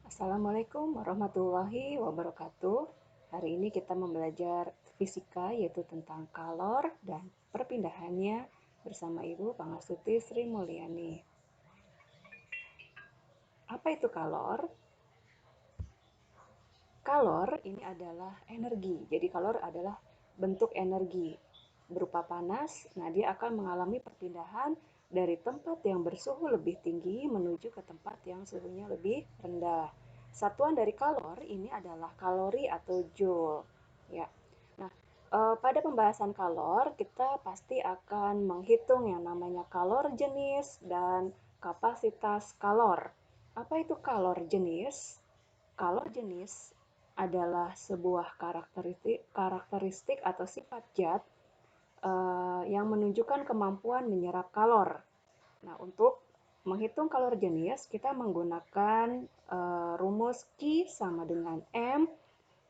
Assalamualaikum warahmatullahi wabarakatuh. Hari ini kita belajar fisika yaitu tentang kalor dan perpindahannya bersama Ibu Pangastuti Sri Mulyani. Apa itu kalor? Kalor ini adalah energi. Jadi kalor adalah bentuk energi berupa panas. Nah, dia akan mengalami perpindahan dari tempat yang bersuhu lebih tinggi menuju ke tempat yang suhunya lebih rendah. Satuan dari kalor ini adalah kalori atau joule. Ya. Nah, pada pembahasan kalor kita pasti akan menghitung yang namanya kalor jenis dan kapasitas kalor. Apa itu kalor jenis? Kalor jenis adalah sebuah karakteristik atau sifat zat yang menunjukkan kemampuan menyerap kalor. Nah, untuk menghitung kalor jenis, kita menggunakan rumus Q sama dengan M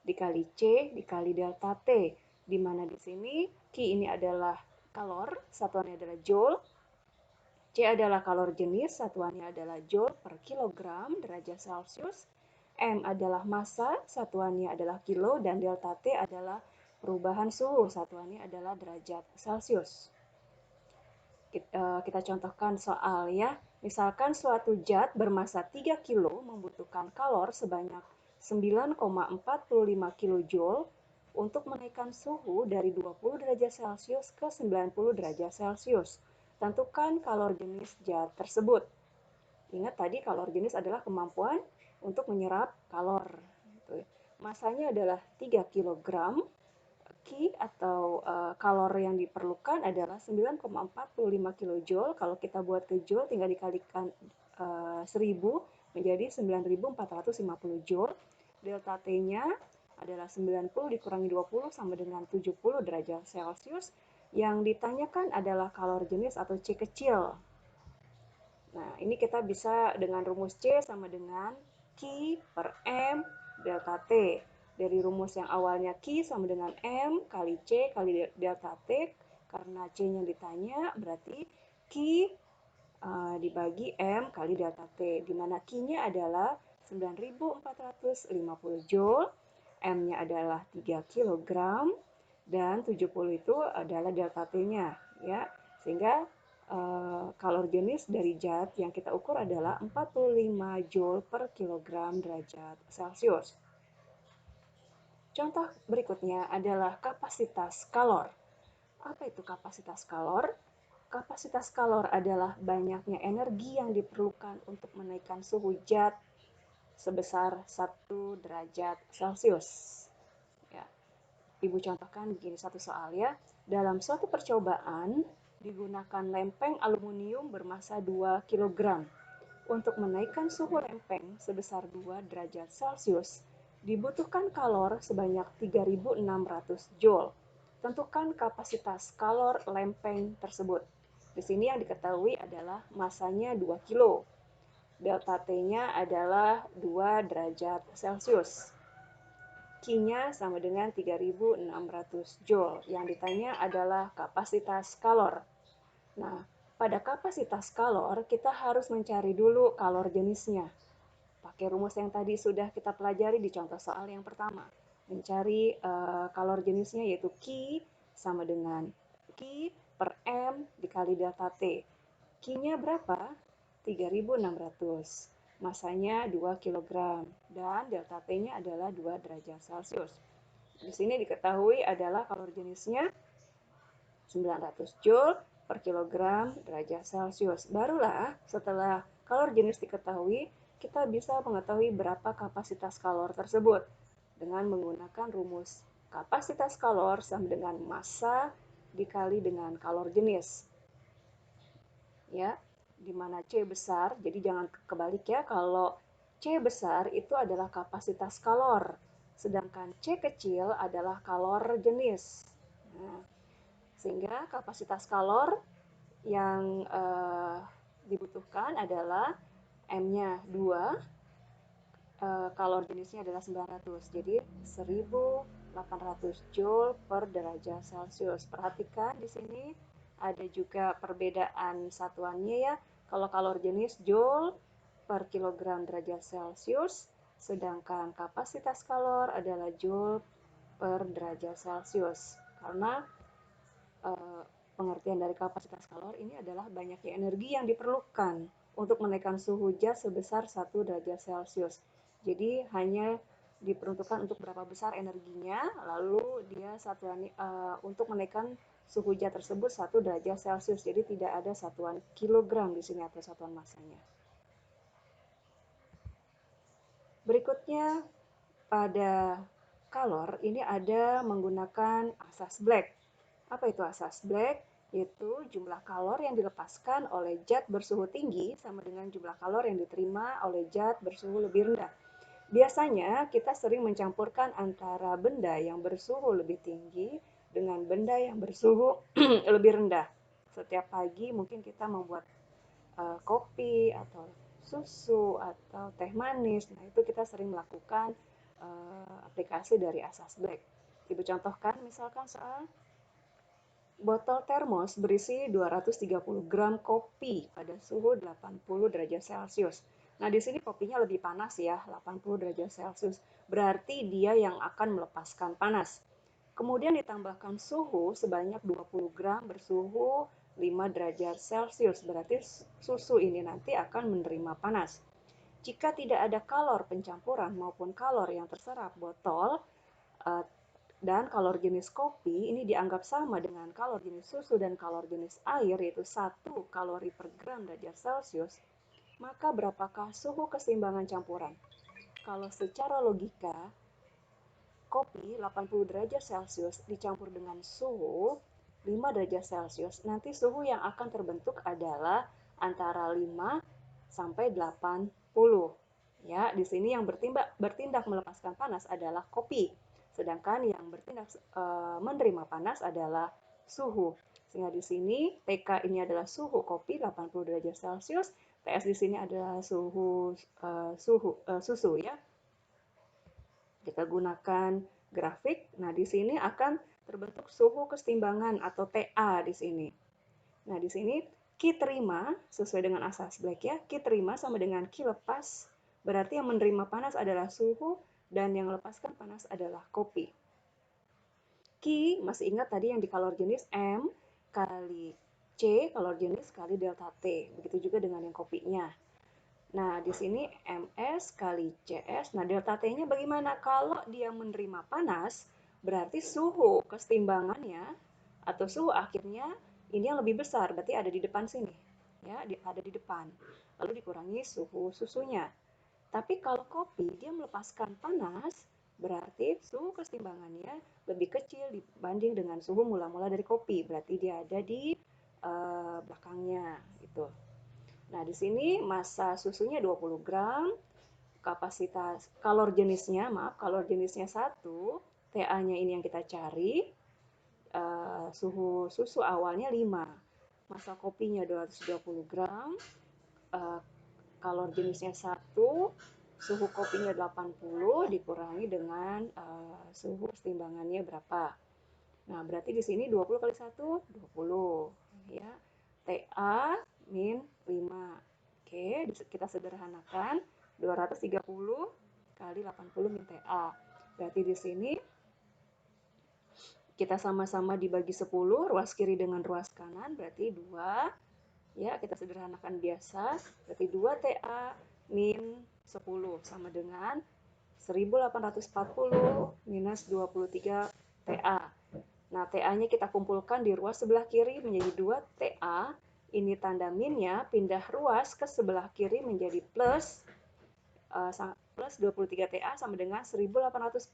dikali C dikali delta T, di mana di sini Q ini adalah kalor, satuannya adalah joule, C adalah kalor jenis, satuannya adalah joule per kilogram derajat Celcius. M adalah massa, satuannya adalah kilo, dan delta T adalah perubahan suhu, satuannya adalah derajat Celcius. Kita contohkan soal ya. Misalkan suatu zat bermassa 3 kilo membutuhkan kalor sebanyak 9,45 kilojoule untuk menaikkan suhu dari 20 derajat Celcius ke 90 derajat Celcius. Tentukan kalor jenis zat tersebut. Ingat tadi kalor jenis adalah kemampuan untuk menyerap kalor. Masanya adalah 3 kilogram. Q atau kalor yang diperlukan adalah 9,45 kilojoule. Kalau kita buat ke joule tinggal dikalikan 1000 menjadi 9450 joule. Delta T-nya adalah 90 dikurangi 20 sama dengan 70 derajat Celcius. Yang ditanyakan adalah kalor jenis atau C kecil. Nah, ini kita bisa dengan rumus C sama dengan Q per M delta T. Dari rumus yang awalnya Q sama dengan M kali C kali delta T, karena C-nya ditanya, berarti Q dibagi M kali delta T, di mana Q-nya adalah 9450 Joule, M-nya adalah 3 kilogram, dan 70 itu adalah delta T-nya. Ya. Sehingga kalor jenis dari zat yang kita ukur adalah 45 Joule per kilogram derajat Celcius. Contoh berikutnya adalah kapasitas kalor. Apa itu kapasitas kalor? Kapasitas kalor adalah banyaknya energi yang diperlukan untuk menaikkan suhu zat sebesar 1 derajat Celcius. Ya. Ibu contohkan begini satu soal ya. Dalam suatu percobaan digunakan lempeng aluminium bermassa 2 kg. Untuk menaikkan suhu lempeng sebesar 2 derajat Celcius, dibutuhkan kalor sebanyak 3600 Joule. Tentukan kapasitas kalor lempeng tersebut. Di sini yang diketahui adalah massanya 2 kilo. Delta T-nya adalah 2 derajat Celcius. Q-nya sama dengan 3600 Joule. Yang ditanya adalah kapasitas kalor. Nah, pada kapasitas kalor kita harus mencari dulu kalor jenisnya. Pakai rumus yang tadi sudah kita pelajari di contoh soal yang pertama. Mencari kalor jenisnya yaitu Q sama dengan Q per M dikali delta T. Q-nya berapa? 3600. Masanya 2 kg dan delta T-nya adalah 2 derajat Celcius. Di sini diketahui adalah kalor jenisnya 900 Joule per kilogram derajat Celcius. Barulah setelah kalor jenis diketahui, kita bisa mengetahui berapa kapasitas kalor tersebut dengan menggunakan rumus kapasitas kalor sama dengan massa dikali dengan kalor jenis. Ya, di mana C besar, jadi jangan kebalik ya, kalau C besar itu adalah kapasitas kalor, sedangkan C kecil adalah kalor jenis. Nah, sehingga kapasitas kalor yang dibutuhkan adalah M-nya 2, kalor jenisnya adalah 900, jadi 1800 Joule per derajat Celcius. Perhatikan di sini ada juga perbedaan satuannya ya. Kalau kalor jenis Joule per kilogram derajat Celcius, Sedangkan kapasitas kalor adalah Joule per derajat Celcius. Karena eh, pengertian dari kapasitas kalor ini adalah banyaknya energi yang diperlukan untuk menaikkan suhu zat sebesar 1 derajat Celcius. Jadi hanya diperuntukkan untuk berapa besar energinya, lalu dia satuan untuk menaikkan suhu zat tersebut 1 derajat Celcius. Jadi tidak ada satuan kilogram di sini atau satuan massanya. Berikutnya pada kalor ini ada menggunakan asas Black. Apa itu asas Black? Yaitu jumlah kalor yang dilepaskan oleh zat bersuhu tinggi sama dengan jumlah kalor yang diterima oleh zat bersuhu lebih rendah. Biasanya kita sering mencampurkan antara benda yang bersuhu lebih tinggi dengan benda yang bersuhu lebih rendah. Setiap pagi mungkin kita membuat kopi atau susu atau teh manis. Nah, itu kita sering melakukan aplikasi dari asas Black. Ibu contohkan misalkan soal botol termos berisi 230 gram kopi pada suhu 80 derajat Celcius. Nah, di sini kopinya lebih panas ya, 80 derajat Celcius. Berarti dia yang akan melepaskan panas. Kemudian ditambahkan suhu sebanyak 20 gram bersuhu 5 derajat Celcius. Berarti susu ini nanti akan menerima panas. Jika tidak ada kalor pencampuran maupun kalor yang terserap botol, eh, dan kalor jenis kopi ini dianggap sama dengan kalor jenis susu dan kalor jenis air, yaitu 1 kalori per gram derajat Celcius, maka berapakah suhu keseimbangan campuran? Kalau secara logika, kopi 80 derajat Celcius dicampur dengan suhu 5 derajat Celcius, nanti suhu yang akan terbentuk adalah antara 5 sampai 80. Ya, di sini yang bertindak melepaskan panas adalah kopi. Sedangkan yang bertindak menerima panas adalah suhu. Sehingga di sini TK ini adalah suhu kopi 80 derajat Celcius, TS di sini adalah susu ya. Kita gunakan grafik. Nah, di sini akan terbentuk suhu keseimbangan atau TA di sini. Nah, di sini Q terima sesuai dengan asas Black ya. Q terima sama dengan Q lepas. Berarti yang menerima panas adalah suhu dan yang melepaskan panas adalah kopi. Q masih ingat tadi yang di kalor jenis M kali C kalor jenis kali delta T. Begitu juga dengan yang kopinya. Nah, di sini MS kali CS. Nah, delta T-nya bagaimana? Kalau dia menerima panas, berarti suhu keseimbangannya atau suhu akhirnya ini yang lebih besar, berarti ada di depan sini. Ya, ada di depan. Lalu dikurangi suhu susunya. Tapi kalau kopi dia melepaskan panas, berarti suhu keseimbangannya lebih kecil dibanding dengan suhu mula-mula dari kopi. Berarti dia ada di belakangnya gitu. Nah, di sini massa susunya 20 gram, kapasitas kalor jenisnya 1, TA-nya ini yang kita cari, suhu susu awalnya 5, massa kopinya 220 gram, kalor jenisnya 1, suhu kopinya 80 dikurangi dengan suhu timbangannya berapa. Nah, berarti di sini 20 kali 1, 20. Ya. TA min 5. Oke, kita sederhanakan. 230 kali 80 min TA. Berarti di sini kita sama-sama dibagi 10, ruas kiri dengan ruas kanan, berarti 2. Ya, kita sederhanakan biasa. Berarti 2 TA min 10 sama dengan 1840 minus 23 TA. Nah, TA-nya kita kumpulkan di ruas sebelah kiri menjadi 2 TA. Ini tanda minnya, pindah ruas ke sebelah kiri menjadi plus. Plus 23 TA sama dengan 1840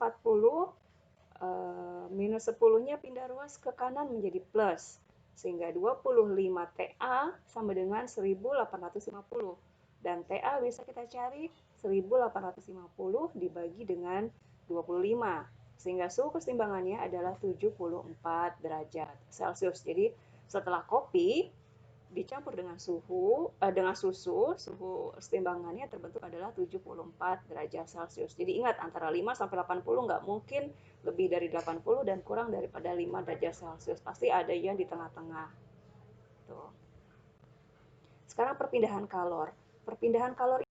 minus 10-nya pindah ruas ke kanan menjadi plus. Sehingga 25 TA sama dengan 1850. Dan TA bisa kita cari 1850 dibagi dengan 25. Sehingga suhu keseimbangannya adalah 74 derajat Celcius. Jadi setelah kopi dicampur dengan dengan susu keseimbangannya terbentuk adalah 74 derajat Celcius. Jadi ingat antara 5 sampai 80 nggak mungkin lebih dari 80 dan kurang daripada 5 derajat Celcius. Pasti ada yang di tengah-tengah. Tuh. Sekarang perpindahan kalor. Perpindahan kalor